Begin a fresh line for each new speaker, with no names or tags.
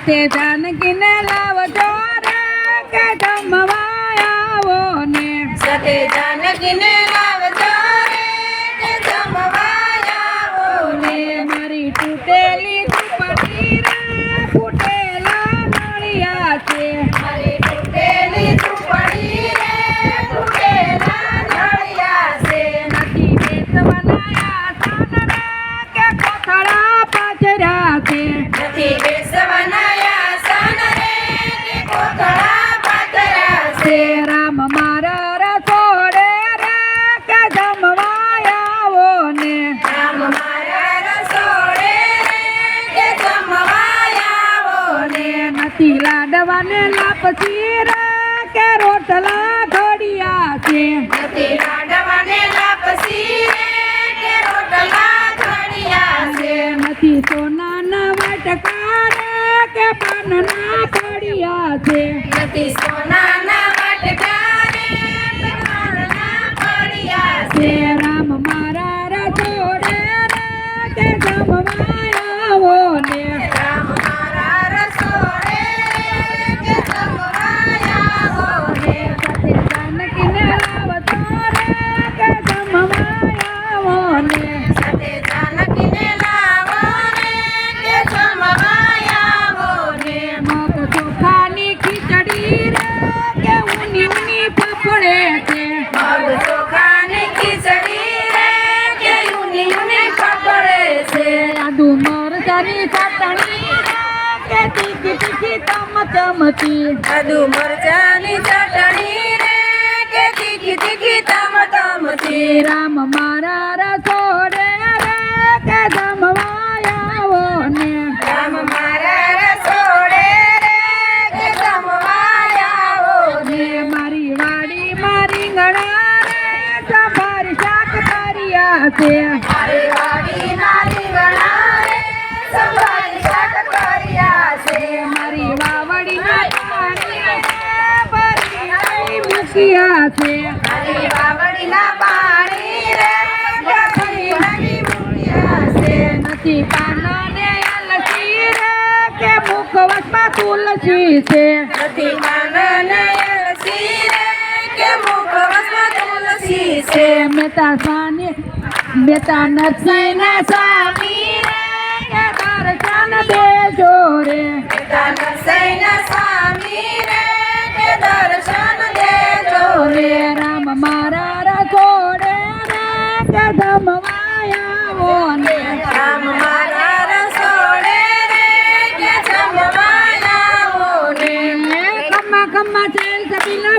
સાથે જાનકીને લાવજો રે કે જમવા આવો ને
સાથે જાનકીને લાવજો રે કે જમવા આવો ને
મારી તૂટેલી ઝૂંપડી રે ફૂટેલા નળિયા છે
મારી તૂટેલી ઝૂંપડી રે ફૂટેલા નળિયા છે
નથી બેસવાના આસન રે કે કોથળા પાથર્યા છે
નથી બેસવાના આસન રે કે કોથળા પાથર્યા છે
રામ મારા રસોડે રે કે જમવા આવો ને
રામ મારા રસોડે રે કે જમવા આવો ને
નથી લાડવાને લાપસી રે કે રોટલા ઘડિયા છે
નથી લાડવાને લાપસી રે કે રોટલા ઘડિયા છે
નથી સોનાના વાટકા રે કે પાનના ઘડિયા છે
નથી સોનાના વાટકા રે કે પાનના ઘડિયા છે
રામ મારા રસોડે રે કે જમવા આવો ને
રામ મારા રસોડે રે કે જમવા આવો ને
સાથે જાનકીને લાવજો રે કે જમવા આવો ને
સાથે જાનકીને લાવો રે કે જમવા આવો ને
મગ ચોખાની ખીચડી રે કે ઊની ઊની ફફડે છે
મગ ચોખાની ખીચડી રે કે ઊની ઊની ફફડે છે
આદુ મરચાની ચટણી રે કે તીખી તીખી ચમચમતી
આદુ મરચાની ચટણી રે કે તીખી તીખી તમતમથી
રામ મારા રસોડે રે કે જમવા આવો ને
રામ મારા રસોડે રે કે જમવા આવો ને
મારી વાડી મારી ગણા રે સંભાર શાક કર્યા છે
મારી વાડી નારી ગણા રે સંભાર શાક કર્યા છે
મારી વાવડીના પાણી રે ભરી આવી મૂક્યા છે
મારી વાવડીના પાણી રે ભરી ભરી મૂક્યા છે
નથી પાનો ને અલસી રે કે મુખવટમાં તુલસી છે
નથી પાનને અલસી રે કે મુખવસમાં તુલસી છે
મેતા નરસિંહના સ્વામી રે કે દર્શન દેજો રે
નરસૈના સ્વામી રે કે દર્શન દેજો રે
રામ મારા રસોડે રે કે જમવા આવો ને
રામ મારા રસોડે રે કે જમવા આવો ને
ખમ્મા ખમ્મા ચેલ કપિલા